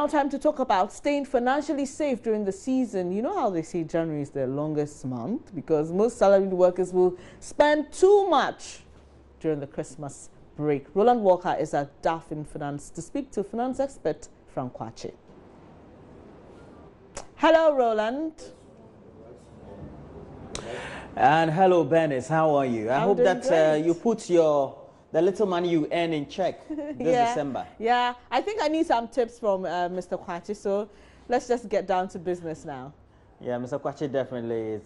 now time to talk about staying financially safe during the season. You know how they say January is the longest month because most salaried workers will spend too much during the Christmas break. Roland Walker is at Defin Finance to speak to finance expert Frank Kwache. Hello, Roland. And hello, Bernice. How are you? I hope that you put the little money you earn in check this December. Yeah, I think I need some tips from Mr. Kwache, so let's just get down to business now. Yeah, Mr. Kwache definitely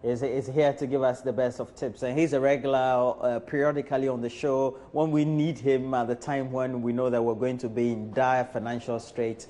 is here to give us the best of tips. And he's a regular, periodically on the show when we need him at the time when we know that we're going to be in dire financial straits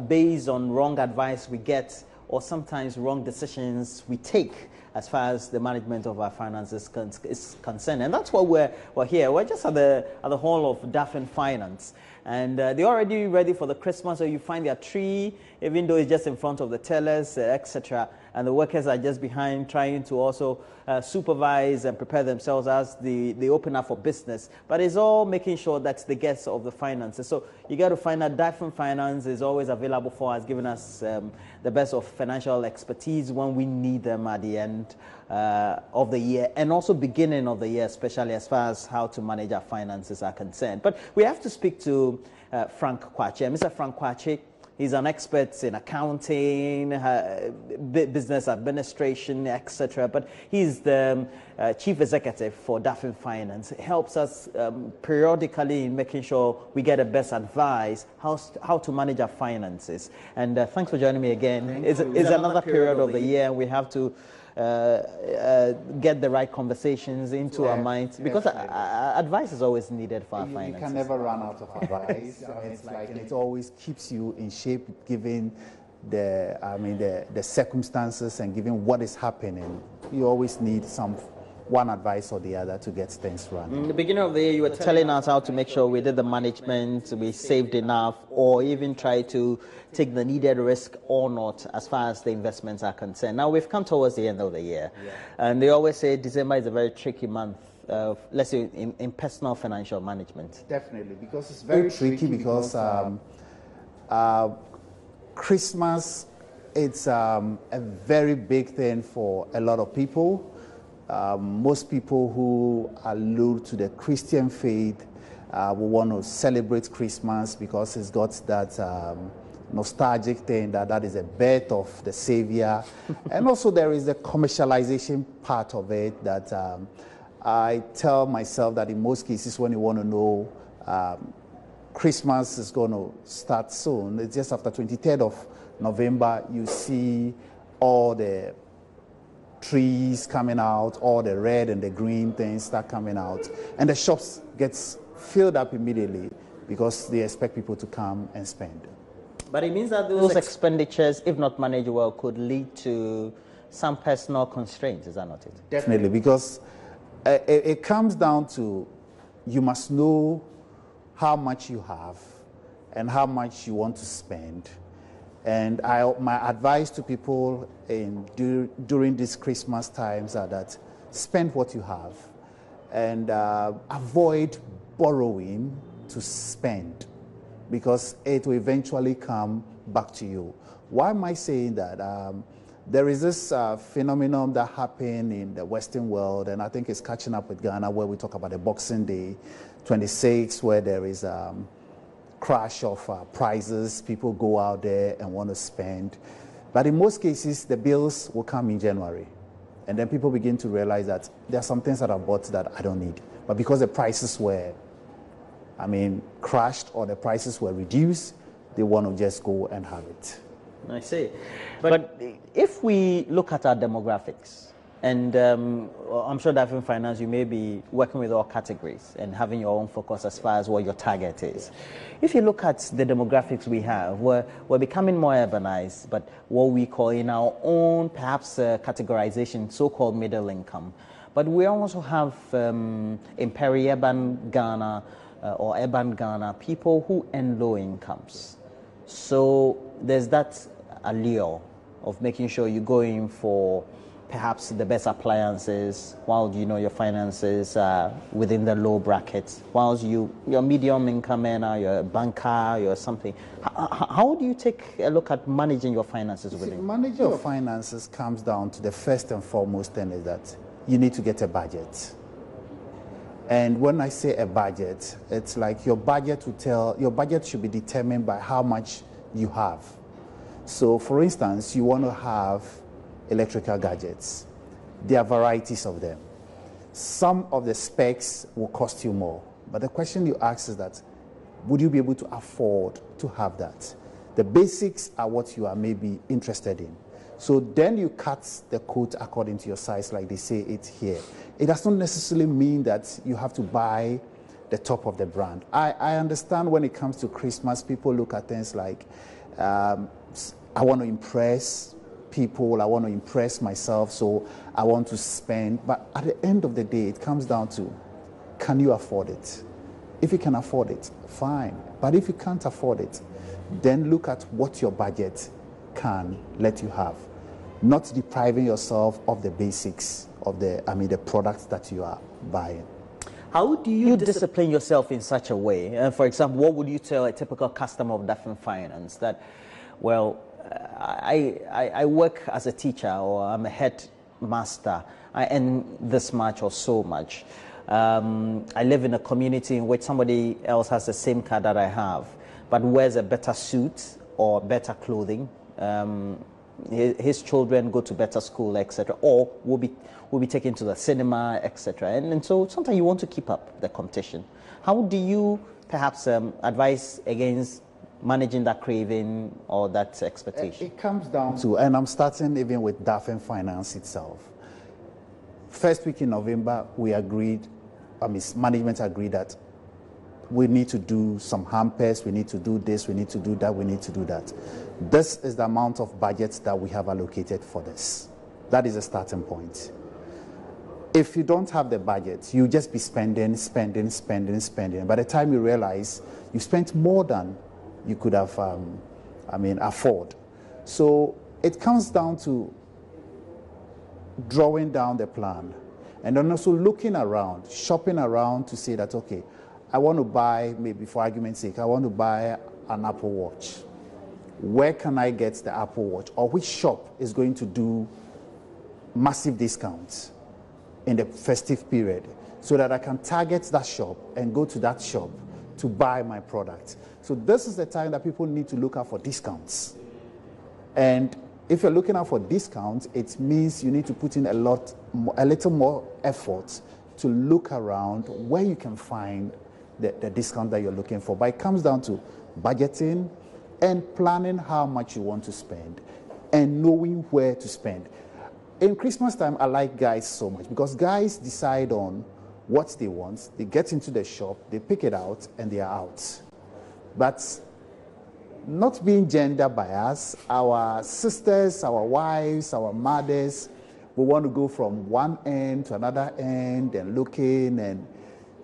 based on wrong advice we get or sometimes wrong decisions we take as far as the management of our finances is concerned. And that's why we're here. We're just at the hall of Defin Finance. And they're already ready for the Christmas, so you find their tree, even though it's just in front of the tellers, etc. And the workers are just behind trying to also supervise and prepare themselves as they open up for business. But it's all making sure that the guests of the finances. So you got to find out Defin Finance is always available for us, giving us the best of financial expertise when we need them at the end of the year and also beginning of the year, especially as far as how to manage our finances are concerned. But we have to speak to Frank Kwache. Mr. Frank Kwache, he's an expert in accounting, business administration, etc. But he's the chief executive for Defin Finance. It helps us periodically in making sure we get the best advice how to manage our finances. And thanks for joining me again. It's another period of the year, and we have to get the right conversations into our minds because advice is always needed for our finances. You can never run out of advice. It always keeps you in shape given the circumstances and given what is happening. You always need one advice or the other to get things running. In the beginning of the year, you were telling us how to make sure we did the management, we saved enough, or even try to take the needed risk or not as far as the investments are concerned. Now, we've come towards the end of the year, and they always say December is a very tricky month, let's say, in personal financial management. Definitely, because it's very tricky because Christmas, it's a very big thing for a lot of people. Most people who allude to the Christian faith will want to celebrate Christmas because it's got that nostalgic thing that is a birth of the Savior. And also there is the commercialization part of it that I tell myself that in most cases when you want to know Christmas is going to start soon, it's just after 23rd of November, you see all the trees coming out, all the red and the green things start coming out, and the shops gets filled up immediately because they expect people to come and spend. But it means that those expenditures, if not managed well, could lead to some personal constraints, is that not it? Definitely, because it comes down to you must know how much you have and how much you want to spend. And my advice to people during these Christmas times are that spend what you have and avoid borrowing to spend because it will eventually come back to you. Why am I saying that? There is this phenomenon that happened in the Western world, and I think it's catching up with Ghana, where we talk about the Boxing Day 26, where there is crash of prices, people go out there and want to spend. But in most cases, the bills will come in January. And then people begin to realize that there are some things that I bought that I don't need. But because the prices were, crashed or the prices were reduced, they want to just go and have it. I see. But if we look at our demographics, and I'm sure that in finance you may be working with all categories and having your own focus as far as what your target is. If you look at the demographics we have, we're becoming more urbanized, but what we call in our own perhaps categorization, so-called middle income. But we also have in peri-urban Ghana or urban Ghana, people who earn low incomes. So there's that allure of making sure you go in for perhaps the best appliances, while you know your finances are within the low brackets, whilst your medium income earner, you're a banker, you're something. How do you take a look at managing your finances within? Managing your finances comes down to the first and foremost thing is that you need to get a budget. And when I say a budget, it's like your budget should be determined by how much you have. So for instance, you want to have electrical gadgets. There are varieties of them. Some of the specs will cost you more. But the question you ask is that, would you be able to afford to have that? The basics are what you are maybe interested in. So then you cut the coat according to your size, like they say it here. It does not necessarily mean that you have to buy the top of the brand. I understand when it comes to Christmas, people look at things like, I want to impress people, I want to impress myself, so I want to spend. But at the end of the day, it comes down to, can you afford it? If you can afford it, fine. But if you can't afford it, then look at what your budget can let you have. Not depriving yourself of the basics of the products that you are buying. How do you discipline yourself in such a way? For example, what would you tell a typical customer of Defin Finance that, well, I work as a teacher, or I'm a headmaster, I earn this much or so much. I live in a community in which somebody else has the same car that I have, but wears a better suit or better clothing. His children go to better school, etc., or will be taken to the cinema, etc. And so sometimes you want to keep up the competition. How do you perhaps advise against managing that craving or that expectation? It comes down to, and I'm starting even with Defin Finance itself. First week in November, management agreed that we need to do some hampers, we need to do this, we need to do that, we need to do that. This is the amount of budget that we have allocated for this. That is a starting point. If you don't have the budget, you just be spending. By the time you realize you spent more than you could have, afford. So it comes down to drawing down the plan and then also looking around, shopping around to say that, okay, I want to buy, maybe for argument's sake, I want to buy an Apple Watch. Where can I get the Apple Watch? Or which shop is going to do massive discounts in the festive period so that I can target that shop and go to that shop to buy my product. So this is the time that people need to look out for discounts. And if you're looking out for discounts, it means you need to put in a little more effort to look around where you can find the discount that you're looking for. But it comes down to budgeting and planning how much you want to spend and knowing where to spend. In Christmas time, I like guys so much because guys decide on what they want, they get into the shop, they pick it out, and they are out. But not being gender biased, our sisters, our wives, our mothers, we want to go from one end to another end and looking, and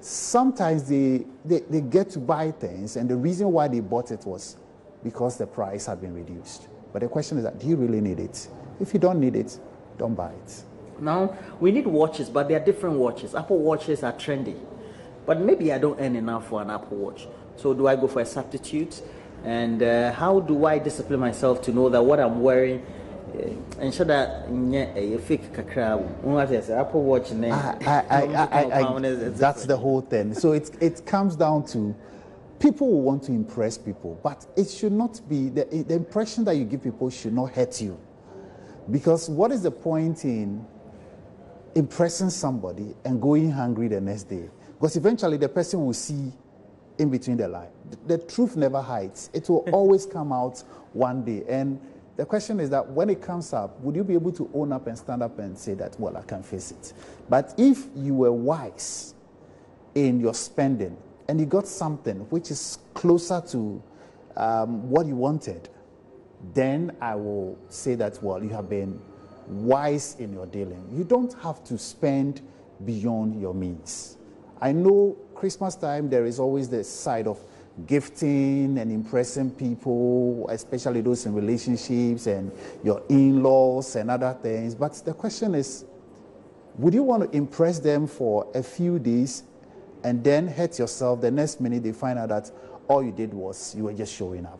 sometimes they get to buy things, and the reason why they bought it was because the price had been reduced. But the question is that, do you really need it? If you don't need it, don't buy it. Now, we need watches, but they are different watches. Apple Watches are trendy, but maybe I don't earn enough for an Apple Watch. So do I go for a substitute? And how do I discipline myself to know that what I'm wearing, ensure that a fake kakra, Apple Watch, that's the whole thing. So it comes down to, people will want to impress people, but it should not be, the impression that you give people should not hurt you. Because what is the point in impressing somebody and going hungry the next day? Because eventually the person will see in between the line. The truth never hides. It will always come out one day. And the question is that when it comes up, would you be able to own up and stand up and say that, well, I can face it? But if you were wise in your spending and you got something which is closer to what you wanted, then I will say that, well, you have been wise in your dealing. You don't have to spend beyond your means. I know Christmas time, there is always the side of gifting and impressing people, especially those in relationships and your in-laws and other things. But the question is, would you want to impress them for a few days and then hurt yourself the next minute they find out that all you did was you were just showing up?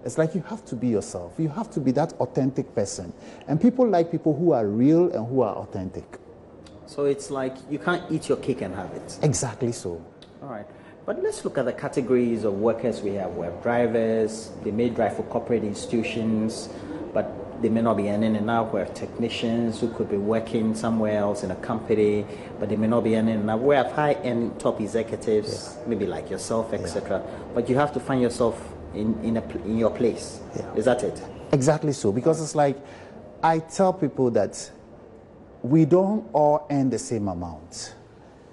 It's like you have to be yourself. You have to be that authentic person. And people like people who are real and who are authentic. So it's like you can't eat your cake and have it. Exactly so. All right. But let's look at the categories of workers we have. We have drivers. They may drive for corporate institutions, but they may not be earning enough. We have technicians who could be working somewhere else in a company, but they may not be earning enough. We have high-end top executives, maybe like yourself, etc. But you have to find yourself in your place. Is that it? Exactly so. Because it's like, I tell people that we don't all earn the same amount.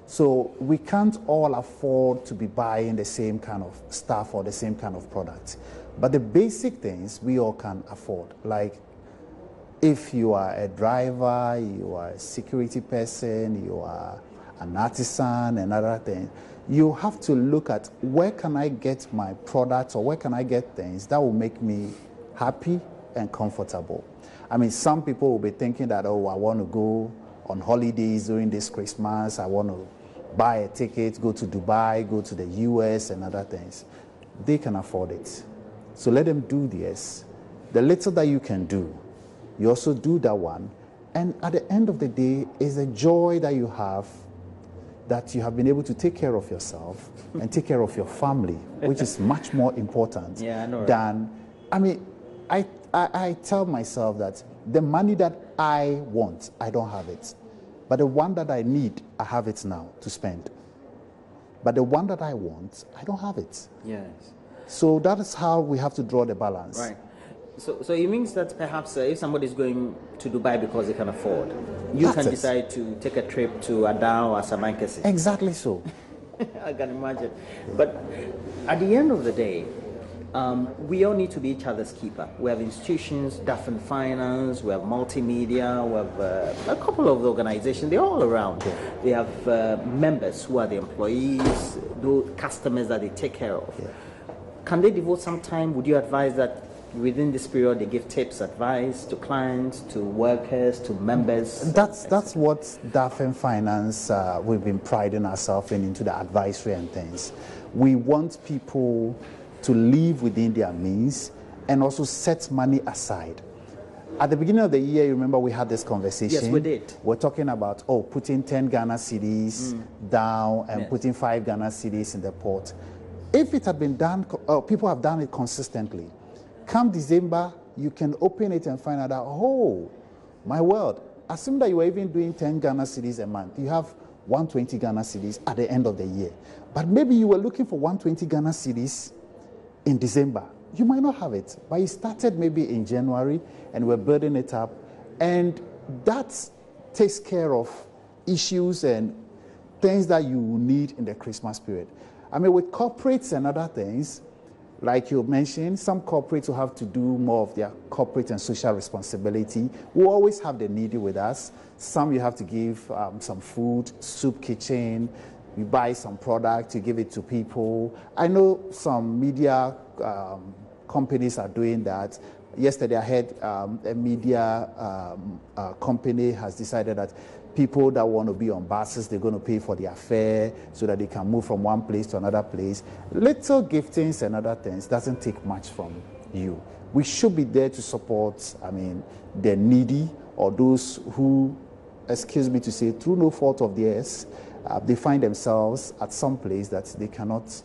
So we can't all afford to be buying the same kind of stuff or the same kind of product. But the basic things we all can afford. Like if you are a driver, you are a security person, you are an artisan and other things, you have to look at where can I get my products or where can I get things that will make me happy and comfortable. I mean, some people will be thinking that, oh, I want to go on holidays during this Christmas. I want to buy a ticket, go to Dubai, go to the US and other things. They can afford it. So let them do this. The little that you can do, you also do that one. And at the end of the day, is the joy that you have been able to take care of yourself and take care of your family, which is much more important than, I mean, I tell myself that the money that I want, I don't have it. But the one that I need, I have it now to spend. But the one that I want, I don't have it. Yes. So that is how we have to draw the balance. Right. So it means that perhaps if somebody is going to Dubai because they can afford, you can decide to take a trip to Adao or Samankesi. Exactly so. I can imagine. But at the end of the day, we all need to be each other's keeper. We have institutions, Defin Finance, we have multimedia, we have a couple of organizations, they're all around. Yeah. They have members who are the employees, those customers that they take care of. Yeah. Can they devote some time? Would you advise that within this period they give tips, advice to clients, to workers, to members? That's what Defin Finance, we've been priding ourselves into the advisory and things. We want people to live within their means and also set money aside. At the beginning of the year, you remember we had this conversation. Yes, we did. We're talking about, putting 10 Ghana cedis down and putting 5 Ghana cedis in the pot. If it had been done, people have done it consistently. Come December, you can open it and find out that, oh, my word, assume that you were even doing 10 Ghana cedis a month. You have 120 Ghana cedis at the end of the year. But maybe you were looking for 120 Ghana cedis in December. You might not have it, but you started maybe in January and we're building it up. And that takes care of issues and things that you need in the Christmas period. I mean, with corporates and other things, like you mentioned, some corporates will have to do more of their corporate and social responsibility. We always have the needy with us. Some you have to give some food, soup kitchen, you buy some product, you give it to people. I know some media companies are doing that. Yesterday I heard a media company has decided that people that want to be on buses, they're going to pay for their fare so that they can move from one place to another place. Little giftings and other things doesn't take much from you. We should be there to support, the needy or those who, excuse me to say, through no fault of theirs, they find themselves at some place that they cannot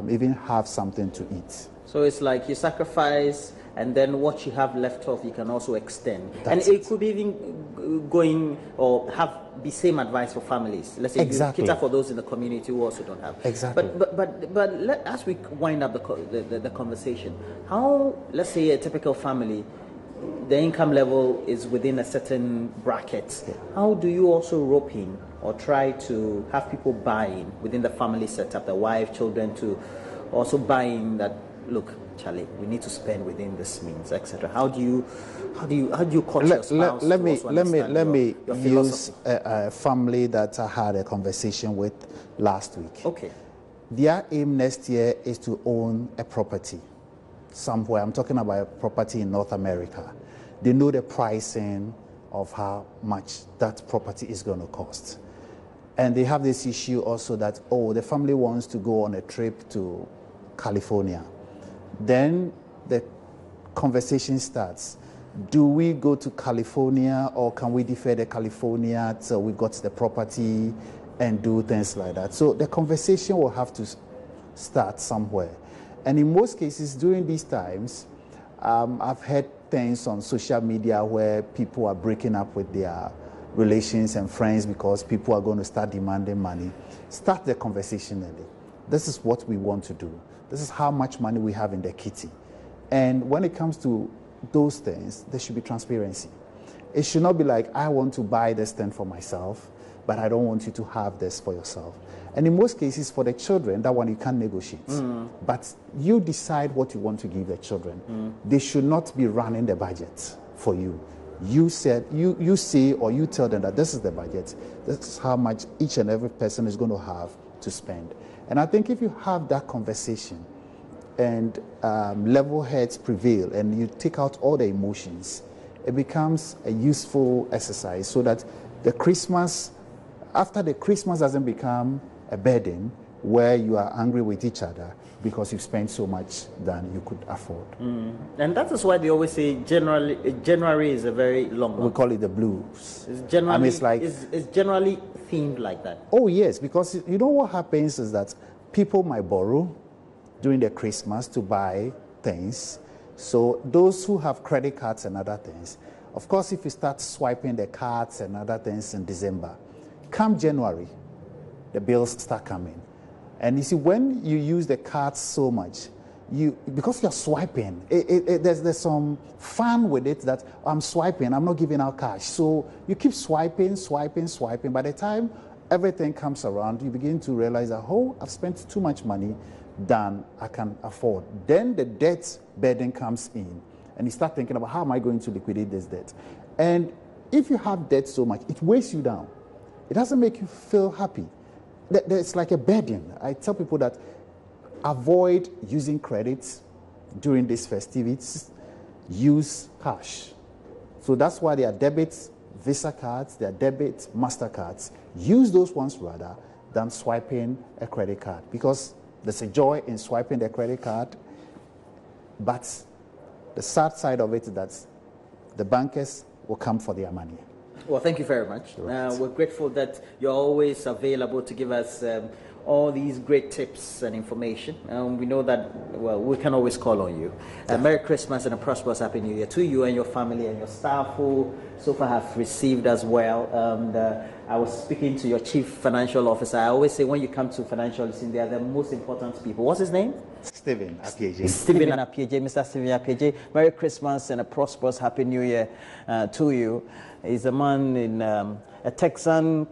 even have something to eat. So it's like you sacrifice, and then what you have left off, you can also extend. That's and it could be even going or have the same advice for families. Let's say you cater for those in the community who also don't have. Exactly. But as we wind up the conversation, how, let's say a typical family, the income level is within a certain bracket. Yeah. How do you also rope in or try to have people buy in within the family setup, the wife, children, to also buy in that, look, Charlie, we need to spend within this means, etc. How do you coach your spouse? Let me use a family that I had a conversation with last week. Okay. their aim next year is to own a property somewhere. I'm talking about a property in North America. They know the pricing of how much that property is going to cost. And they have this issue also that, oh, the family wants to go on a trip to California. Then the conversation starts. Do we go to California, or can we defer the California till we got the property and do things like that? So the conversation will have to start somewhere. And in most cases during these times, I've heard things on social media where people are breaking up with their relations and friends because people are going to start demanding money. Start the conversation early. This is what we want to do. This is how much money we have in the kitty. And when it comes to those things, there should be transparency. It should not be like, I want to buy this thing for myself, but I don't want you to have this for yourself. And in most cases, for the children, that one you can't negotiate. But you decide what you want to give the children. They should not be running the budget for you. You said, you say or you tell them that this is the budget. This is how much each and every person is going to have to spend. And I think if you have that conversation and level heads prevail and you take out all the emotions, it becomes a useful exercise so that the Christmas, after the Christmas doesn't become a burden where you are angry with each other because you've spent so much than you could afford. And that is why they always say January is a very long one. We call it the blues. It's generally, I mean, it's like, it's generally themed like that. Oh yes, because you know what happens is that people might borrow during the Christmas to buy things. So those who have credit cards and other things, of course, if you start swiping the cards and other things in December, come January, the bills start coming. And you see, when you use the cards so much, because you're swiping, there's some fun with it that I'm swiping, I'm not giving out cash. So you keep swiping. By the time everything comes around, you begin to realize that, oh, I've spent too much money than I can afford. Then the debt burden comes in, and you start thinking about how am I going to liquidate this debt. And if you have debt so much, it weighs you down. It doesn't make you feel happy. It's like a burden. I tell people that avoid using credit during these festivities. Use cash. So that's why there are debit Visa cards, there are debit MasterCards. Use those ones rather than swiping a credit card, because there's a joy in swiping the credit card, but the sad side of it is that the bankers will come for their money. Well, thank you very much. Right. We're grateful that you're always available to give us all these great tips and information. We know that, well, we can always call on you. Merry Christmas and a prosperous Happy New Year to you and your family and your staff who so far have received as well. I was speaking to your chief financial officer. I always say when you come to financial, they are the most important people. What's his name? Stephen Apieje. Stephen Apieje, Mr. Stephen Apieje. Merry Christmas and a prosperous Happy New Year to you. He's a man in a Texan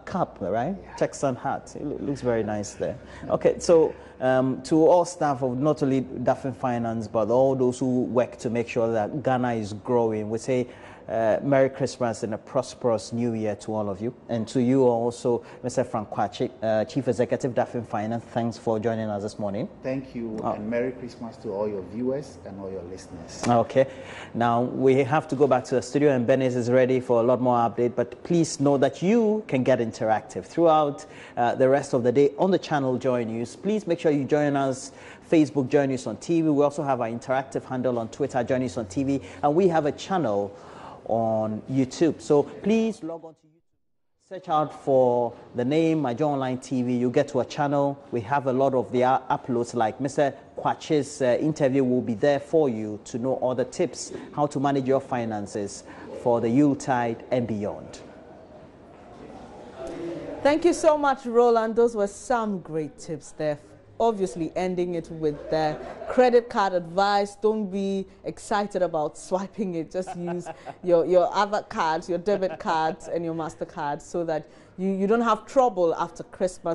cap, right? Yeah. Texan hat. It looks very nice there. Okay, so to all staff of not only Defin Finance, but all those who work to make sure that Ghana is growing, we say Merry Christmas and a prosperous New Year to all of you. And to you also, Mr. Frank Kwache, Chief Executive, Defin Finance, thanks for joining us this morning. Thank you, and Merry Christmas to all your viewers and all your listeners. Okay. Now, we have to go back to the studio, and Benis is ready for a lot more update, but please know that you can get interactive throughout the rest of the day on the channel JoyNews. Please make sure you join us. Facebook, JoyNews on TV. We also have our interactive handle on Twitter, JoyNews on TV, and we have a channel on YouTube. So please log on to YouTube, search out for the name My Joy Online TV. You get to a channel. We have a lot of the uploads, like Mr. Kwache's interview will be there for you to know all the tips how to manage your finances for the Yuletide and beyond. Thank you so much, Roland. Those were some great tips there. Obviously ending it with the credit card advice. Don't be excited about swiping it. Just use your other cards, your debit cards and your MasterCard, so that you don't have trouble after Christmas.